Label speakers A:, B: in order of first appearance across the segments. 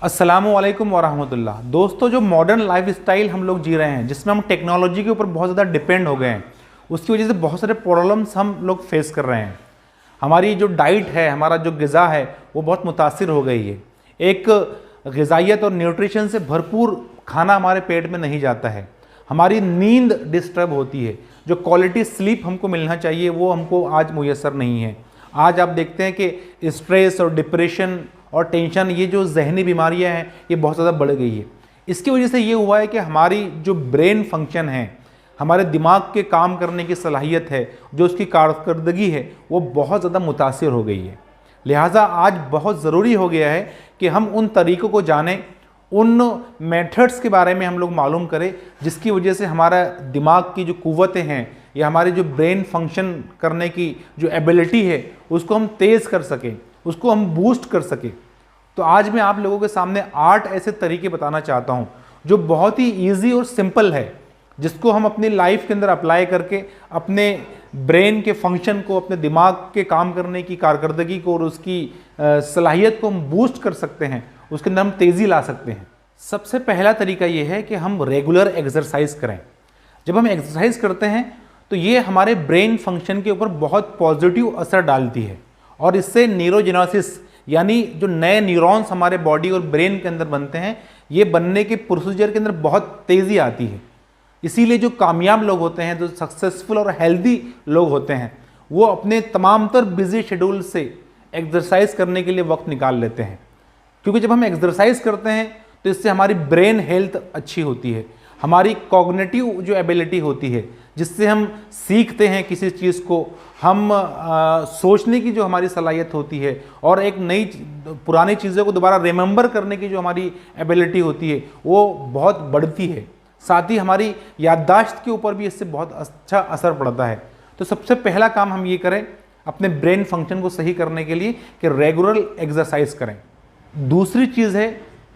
A: अस्सलामुअलैकुम वरहमतुल्लाह। दोस्तों, जो मॉडर्न लाइफ स्टाइल हम लोग जी रहे हैं, जिसमें हम टेक्नोलॉजी के ऊपर बहुत ज़्यादा डिपेंड हो गए हैं, उसकी वजह से बहुत सारे प्रॉब्लम्स हम लोग फेस कर रहे हैं। हमारी जो डाइट है, हमारा जो ग़िज़ा है, वो बहुत मुतासिर हो गई है। एक ग़िज़ाइयत और न्यूट्रिशन से भरपूर खाना हमारे पेट में नहीं जाता है। हमारी नींद डिस्टर्ब होती है। जो क्वालिटी स्लीप हमको मिलना चाहिए वो हमको आज मुयस्सर नहीं है। आज आप देखते हैं कि स्ट्रेस और डिप्रेशन और टेंशन, ये जो जहनी बीमारियां हैं, ये बहुत ज़्यादा बढ़ गई है। इसकी वजह से ये हुआ है कि हमारी जो ब्रेन फंक्शन है, हमारे दिमाग के काम करने की सलाहियत है, जो उसकी कारकर्दगी है, वो बहुत ज़्यादा मुतासिर हो गई है। लिहाजा आज बहुत ज़रूरी हो गया है कि हम उन तरीक़ों को जानें, उन मेथड्स के बारे में हम लोग मालूम करें, जिसकी वजह से हमारा दिमाग की जो क़ुव्वतें हैं या हमारी जो ब्रेन फंक्शन करने की जो एबिलिटी है, उसको हम तेज़ कर सकें, उसको हम बूस्ट कर सकें। तो आज मैं आप लोगों के सामने 8 ऐसे तरीके बताना चाहता हूं जो बहुत ही इजी और सिंपल है, जिसको हम अपनी लाइफ के अंदर अप्लाई करके अपने ब्रेन के फंक्शन को, अपने दिमाग के काम करने की कारकर्दगी को और उसकी सलाहियत को हम बूस्ट कर सकते हैं, उसके अंदर हम तेज़ी ला सकते हैं। सबसे पहला तरीका ये है कि हम रेगुलर एक्सरसाइज करें। जब हम एक्सरसाइज करते हैं तो ये हमारे ब्रेन फंक्शन के ऊपर बहुत पॉजिटिव असर डालती है और इससे न्यूरोजेनेसिस, यानी जो नए न्यूरॉन्स हमारे बॉडी और ब्रेन के अंदर बनते हैं, ये बनने के प्रोसीजर के अंदर बहुत तेज़ी आती है। इसीलिए जो कामयाब लोग होते हैं, जो सक्सेसफुल और हेल्दी लोग होते हैं, वो अपने तमाम तर बिजी शेड्यूल से एक्सरसाइज करने के लिए वक्त निकाल लेते हैं। क्योंकि जब हम एक्सरसाइज करते हैं तो इससे हमारी ब्रेन हेल्थ अच्छी होती है, हमारी कॉग्निटिव जो एबिलिटी होती है, जिससे हम सीखते हैं किसी चीज़ को, हम सोचने की जो हमारी सलाहियत होती है और एक नई पुरानी चीज़ों को दोबारा रिमेंबर करने की जो हमारी एबिलिटी होती है, वो बहुत बढ़ती है। साथ ही हमारी याददाश्त के ऊपर भी इससे बहुत अच्छा असर पड़ता है। तो सबसे पहला काम हम ये करें अपने ब्रेन फंक्शन को सही करने के लिए कि रेगुलर एक्सरसाइज करें। दूसरी चीज़ है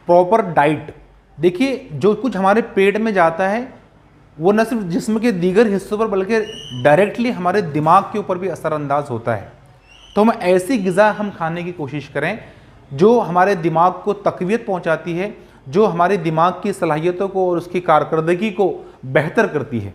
A: प्रॉपर डाइट। देखिए, जो कुछ हमारे पेट में जाता है वो न सिर्फ जिस्म के दीगर हिस्सों पर बल्कि डायरेक्टली हमारे दिमाग के ऊपर भी असरअंदाज होता है। तो हम ऐसी ग़िज़ा हम खाने की कोशिश करें जो हमारे दिमाग को तक़वियत पहुंचाती है, जो हमारे दिमाग की सलाहियतों को और उसकी कारकर्दगी को बेहतर करती है।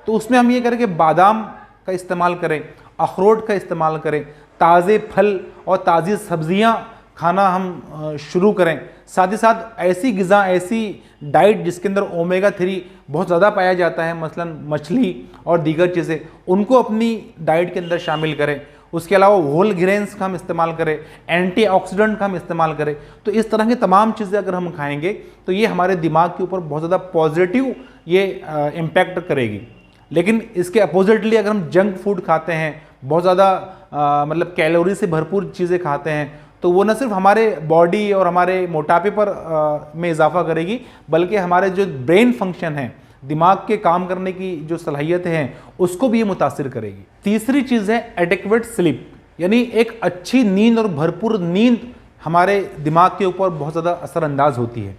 A: तो उसमें हम ये करें कि बादाम का इस्तेमाल करें, अखरोट का इस्तेमाल करें, ताज़े फल और ताज़ी सब्ज़ियाँ खाना हम शुरू करें। साथ ही साथ ऐसी ग़िज़ा, ऐसी डाइट जिसके अंदर ओमेगा 3 बहुत ज़्यादा पाया जाता है, मसलन मछली और दीगर चीज़ें, उनको अपनी डाइट के अंदर शामिल करें। उसके अलावा होल ग्रेन्स का हम इस्तेमाल करें, एंटीऑक्सीडेंट का हम इस्तेमाल करें। तो इस तरह की तमाम चीज़ें अगर हम खाएंगे तो ये हमारे दिमाग के ऊपर बहुत ज़्यादा पॉजिटिव ये इम्पैक्ट करेगी। लेकिन इसके अपोजिटली अगर हम जंक फूड खाते हैं, बहुत ज़्यादा मतलब कैलोरी से भरपूर चीज़ें खाते हैं, तो वो न सिर्फ हमारे बॉडी और हमारे मोटापे पर में इजाफा करेगी, बल्कि हमारे जो ब्रेन फंक्शन है, दिमाग के काम करने की जो सलाहियतें हैं, उसको भी ये मुतासिर करेगी। तीसरी चीज़ है एडिक्वेट स्लीप, यानी एक अच्छी नींद और भरपूर नींद हमारे दिमाग के ऊपर बहुत ज़्यादा असरअंदाज होती है।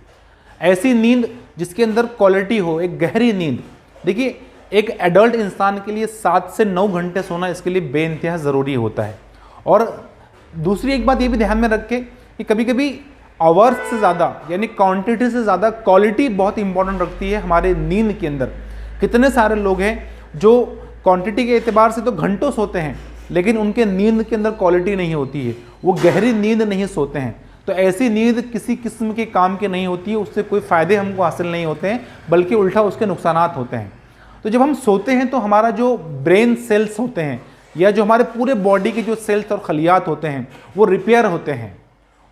A: ऐसी नींद जिसके अंदर क्वालिटी हो, एक गहरी नींद। देखिए, एक एडल्ट इंसान के लिए 7 से 9 घंटे सोना इसके लिए बेइंतहा ज़रूरी होता है। और दूसरी एक बात ये भी ध्यान में रखें कि कभी कभी आवर्स से ज़्यादा, यानी क्वांटिटी से ज़्यादा क्वालिटी बहुत इंपॉर्टेंट रखती है हमारे नींद के अंदर। कितने सारे लोग हैं जो क्वांटिटी के एतबार से तो घंटों सोते हैं, लेकिन उनके नींद के अंदर क्वालिटी नहीं होती है, वो गहरी नींद नहीं सोते हैं। तो ऐसी नींद किसी किस्म के काम की नहीं होती है, उससे कोई फ़ायदे हमको हासिल नहीं होते हैं, बल्कि उल्टा उसके नुकसानात होते हैं। तो जब हम सोते हैं तो हमारा जो ब्रेन सेल्स होते हैं या जो हमारे पूरे बॉडी के जो सेल्स और खलियात होते हैं, वो रिपेयर होते हैं,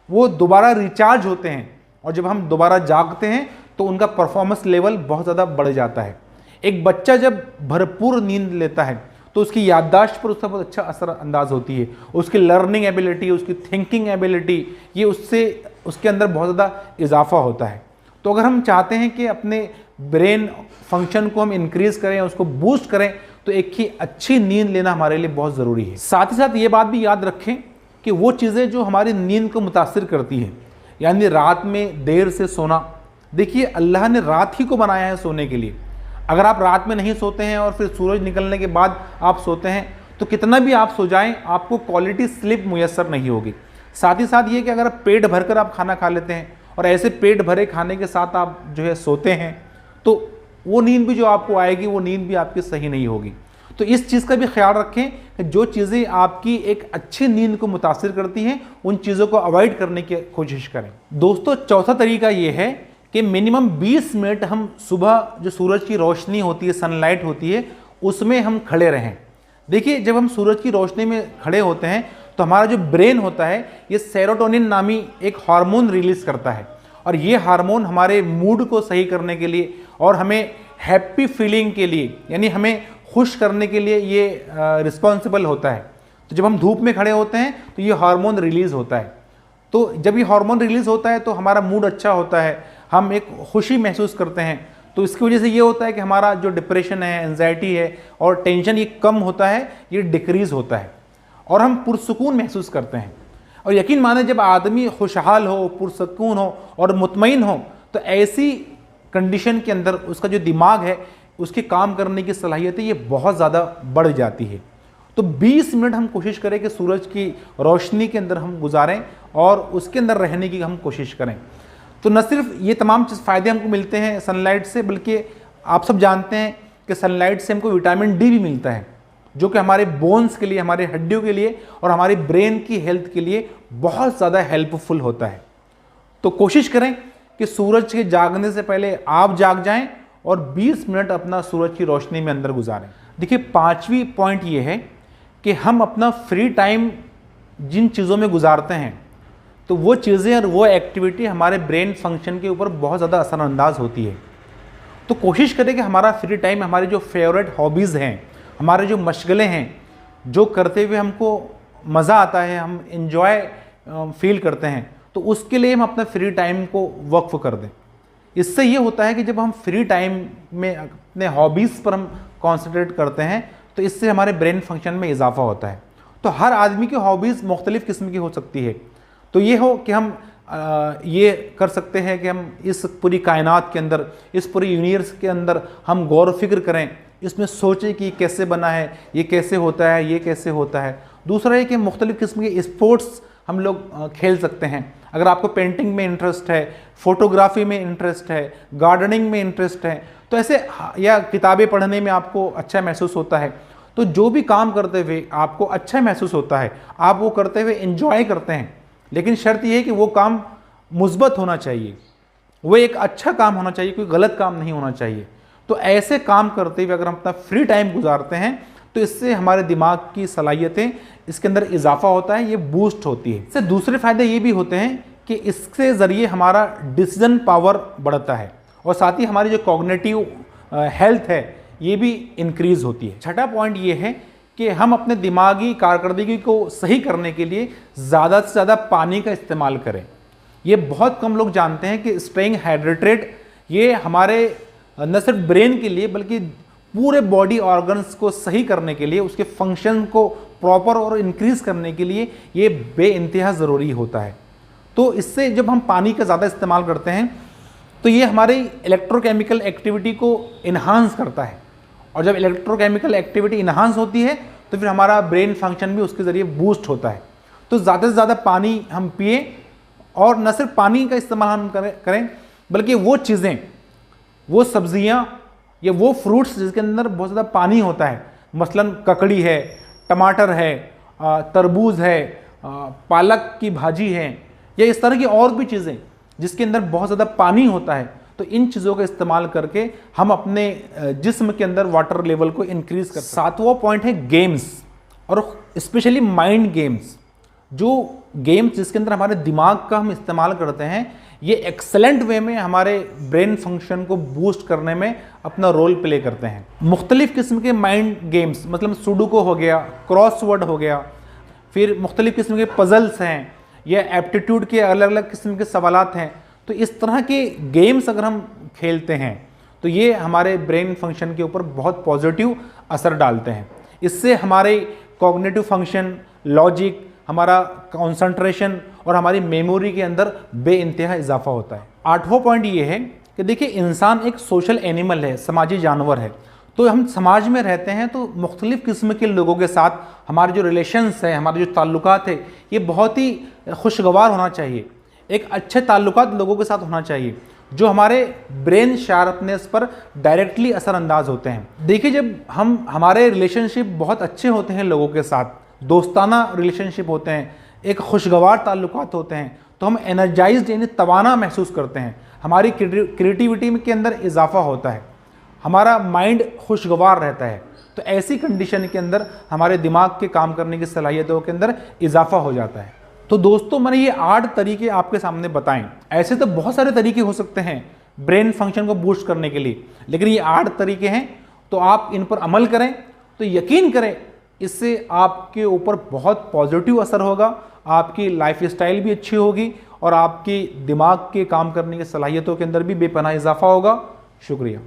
A: वो दोबारा रिचार्ज होते हैं। और जब हम दोबारा जागते हैं तो उनका परफॉर्मेंस लेवल बहुत ज़्यादा बढ़ जाता है। एक बच्चा जब भरपूर नींद लेता है तो उसकी याददाश्त पर उसका बहुत अच्छा असर अंदाज होती है, उसकी लर्निंग एबिलिटी, उसकी थिंकिंग एबिलिटी, ये उससे उसके अंदर बहुत ज़्यादा इजाफा होता है। तो अगर हम चाहते हैं कि अपने ब्रेन फंक्शन को हम इंक्रीज़ करें, उसको बूस्ट करें, तो एक ही अच्छी नींद लेना हमारे लिए बहुत ज़रूरी है। साथ ही साथ ये बात भी याद रखें कि वो चीज़ें जो हमारी नींद को मुतासिर करती हैं, यानी रात में देर से सोना। देखिए, अल्लाह ने रात ही को बनाया है सोने के लिए। अगर आप रात में नहीं सोते हैं और फिर सूरज निकलने के बाद आप सोते हैं, तो कितना भी आप सो जाएं, आपको क्वालिटी स्लीप मुयस्सर नहीं होगी। साथ ही साथ ये कि अगर पेट भरकर आप खाना खा लेते हैं और ऐसे पेट भरे खाने के साथ आप जो है सोते हैं, तो वो नींद भी जो आपको आएगी वो नींद भी आपकी सही नहीं होगी। तो इस चीज़ का भी ख्याल रखें कि जो चीज़ें आपकी एक अच्छी नींद को मुतासिर करती हैं उन चीज़ों को अवॉइड करने की कोशिश करें। दोस्तों, चौथा तरीका ये है कि मिनिमम 20 मिनट हम सुबह जो सूरज की रोशनी होती है, सनलाइट होती है, उसमें हम खड़े रहें। देखिए, जब हम सूरज की रोशनी में खड़े होते हैं तो हमारा जो ब्रेन होता है ये सेरोटोनिन नामी एक हार्मोन रिलीज़ करता है, और ये हार्मोन हमारे मूड को सही करने के लिए और हमें हैप्पी फीलिंग के लिए, यानी हमें खुश करने के लिए ये रिस्पॉन्सिबल होता है। तो जब हम धूप में खड़े होते हैं तो ये हार्मोन रिलीज़ होता है। तो जब ये हार्मोन रिलीज़ होता है तो हमारा मूड अच्छा होता है, हम एक खुशी महसूस करते हैं। तो इसकी वजह से ये होता है कि हमारा जो डिप्रेशन है, एंजाइटी है और टेंशन, ये कम होता है, ये डिक्रीज़ होता है और हम पुरसुकून महसूस करते हैं। और यकीन माने, जब आदमी खुशहाल हो, पुरसुकून हो और मुतमईन हो, तो ऐसी कंडीशन के अंदर उसका जो दिमाग है, उसके काम करने की सलाहियत है, ये बहुत ज़्यादा बढ़ जाती है। तो 20 मिनट हम कोशिश करें कि सूरज की रोशनी के अंदर हम गुजारें और उसके अंदर रहने की हम कोशिश करें। तो न सिर्फ ये तमाम चीज़ फ़ायदे हमको मिलते हैं सनलाइट से, बल्कि आप सब जानते हैं कि सनलाइट से हमको विटामिन डी भी मिलता है, जो कि हमारे बोन्स के लिए, हमारे हड्डियों के लिए और हमारी ब्रेन की हेल्थ के लिए बहुत ज़्यादा हेल्पफुल होता है। तो कोशिश करें कि सूरज के जागने से पहले आप जाग जाएं और 20 मिनट अपना सूरज की रोशनी में अंदर गुजारें। देखिए, 5वीं पॉइंट ये है कि हम अपना फ्री टाइम जिन चीज़ों में गुजारते हैं, तो वो चीज़ें और वो एक्टिविटी हमारे ब्रेन फंक्शन के ऊपर बहुत ज़्यादा असरअंदाज होती है। तो कोशिश करें कि हमारा फ्री टाइम, हमारी जो फेवरेट हॉबीज़ हैं, हमारे जो मशगलें हैं, जो करते हुए हमको मज़ा आता है, हम इन्जॉय फील करते हैं, तो उसके लिए हम अपने फ्री टाइम को वक्फ कर दें। इससे ये होता है कि जब हम फ्री टाइम में अपने हॉबीज़ पर हम कॉन्सेंट्रेट करते हैं तो इससे हमारे ब्रेन फंक्शन में इजाफा होता है। तो हर आदमी की हॉबीज़ मुख्तलिफ़ किस्म की हो सकती है। तो ये हो कि हम ये कर सकते हैं कि हम इस पूरी कायनात के अंदर, इस पूरी यूनिवर्स के अंदर हम गौर व फिक्र करें, इसमें सोचें कि कैसे बना है, ये कैसे होता है, ये कैसे होता है। दूसरा है कि मुख्तलिफ़ किस्म के स्पोर्ट्स हम लोग खेल सकते हैं। अगर आपको पेंटिंग में इंटरेस्ट है, फोटोग्राफी में इंटरेस्ट है, गार्डनिंग में इंटरेस्ट है, तो ऐसे, या किताबें पढ़ने में आपको अच्छा महसूस होता है, तो जो भी काम करते हुए आपको अच्छा महसूस होता है, आप वो करते हुए एंजॉय करते हैं। लेकिन शर्त यह है कि वो काम मुस्बत होना चाहिए, वो एक अच्छा काम होना चाहिए, कोई गलत काम नहीं होना चाहिए। तो ऐसे काम करते हुए अगर हम अपना फ्री टाइम गुजारते हैं तो इससे हमारे दिमाग की सलाहियतें, इसके अंदर इजाफा होता है, ये बूस्ट होती है। इससे दूसरे फ़ायदे ये भी होते हैं कि इसके ज़रिए हमारा डिसीजन पावर बढ़ता है और साथ ही हमारी जो कॉग्निटिव हेल्थ है ये भी इंक्रीज़ होती है। छठा पॉइंट ये है कि हम अपने दिमागी कारकर्दगी को सही करने के लिए ज़्यादा से ज़्यादा पानी का इस्तेमाल करें। ये बहुत कम लोग जानते हैं कि स्टेइंग हाइड्रेटेड ये हमारे न सिर्फ ब्रेन के लिए बल्कि पूरे बॉडी ऑर्गन्स को सही करने के लिए, उसके फंक्शन को प्रॉपर और इंक्रीज़ करने के लिए ये बेइंतहा ज़रूरी होता है। तो इससे जब हम पानी का ज़्यादा इस्तेमाल करते हैं तो ये हमारी इलेक्ट्रोकेमिकल एक्टिविटी को इन्हांस करता है, और जब इलेक्ट्रोकेमिकल एक्टिविटी इन्हांस होती है तो फिर हमारा ब्रेन फंक्शन भी उसके ज़रिए बूस्ट होता है। तो ज़्यादा से ज़्यादा पानी हम पिए, और न सिर्फ पानी का इस्तेमाल हम करें बल्कि वो चीज़ें, वो सब्जियां या वो फ्रूट्स जिसके अंदर बहुत ज़्यादा पानी होता है, मसलन ककड़ी है, टमाटर है, तरबूज है, पालक की भाजी है, या इस तरह की और भी चीज़ें जिसके अंदर बहुत ज़्यादा पानी होता है, तो इन चीज़ों का इस्तेमाल करके हम अपने जिस्म के अंदर वाटर लेवल को इंक्रीज़ कर सकते हैं। सातवां पॉइंट है गेम्स, और स्पेशली माइंड गेम्स। जो गेम्स जिसके अंदर हमारे दिमाग का हम इस्तेमाल करते हैं, ये एक्सेलेंट वे में हमारे ब्रेन फंक्शन को बूस्ट करने में अपना रोल प्ले करते हैं। मुख्तलिफ़ किस्म के माइंड गेम्स, मतलब सुडोकू हो गया, क्रॉसवर्ड हो गया, फिर मुख्तलिफ़ किस्म के पजल्स हैं, या एप्टीट्यूड के अलग अलग किस्म के सवालात हैं। तो इस तरह के गेम्स अगर हम खेलते हैं तो ये हमारे ब्रेन फंक्शन के ऊपर बहुत पॉजिटिव असर डालते हैं। इससे हमारे कॉग्निटिव फंक्शन, लॉजिक, हमारा कंसंट्रेशन और हमारी मेमोरी के अंदर बेइंतहा इजाफा होता है। आठवां पॉइंट ये है कि देखिए, इंसान एक सोशल एनिमल है, समाजी जानवर है। तो हम समाज में रहते हैं तो मुख्तलिफ़ किस्म के लोगों के साथ हमारे जो रिलेशंस हैं, हमारे जो ताल्लुकात है, ये बहुत ही खुशगवार होना चाहिए। एक अच्छे ताल्लुकात लोगों के साथ होना चाहिए जो हमारे ब्रेन शार्पनेस पर डायरेक्टली असरअंदाज होते हैं। देखिए, जब हमारे रिलेशनशिप बहुत अच्छे होते हैं लोगों के साथ, दोस्ताना रिलेशनशिप होते हैं, एक खुशगवार ताल्लुकात होते हैं, तो हम एनर्जाइज्ड यानी तवाना महसूस करते हैं, हमारी क्रिएटिविटी के अंदर इजाफा होता है, हमारा माइंड खुशगवार रहता है। तो ऐसी कंडीशन के अंदर हमारे दिमाग के काम करने की सलाहियतों के अंदर इजाफा हो जाता है। तो दोस्तों, मैंने ये 8 तरीके आपके सामने बताएं। ऐसे तो बहुत सारे तरीके हो सकते हैं ब्रेन फंक्शन को बूस्ट करने के लिए, लेकिन ये 8 तरीके हैं, तो आप इन पर अमल करें तो यकीन करें इससे आपके ऊपर बहुत पॉजिटिव असर होगा, आपकी लाइफ स्टाइल भी अच्छी होगी और आपकी दिमाग के काम करने की सलाहियतों के अंदर भी बेपनाह इजाफा होगा। शुक्रिया।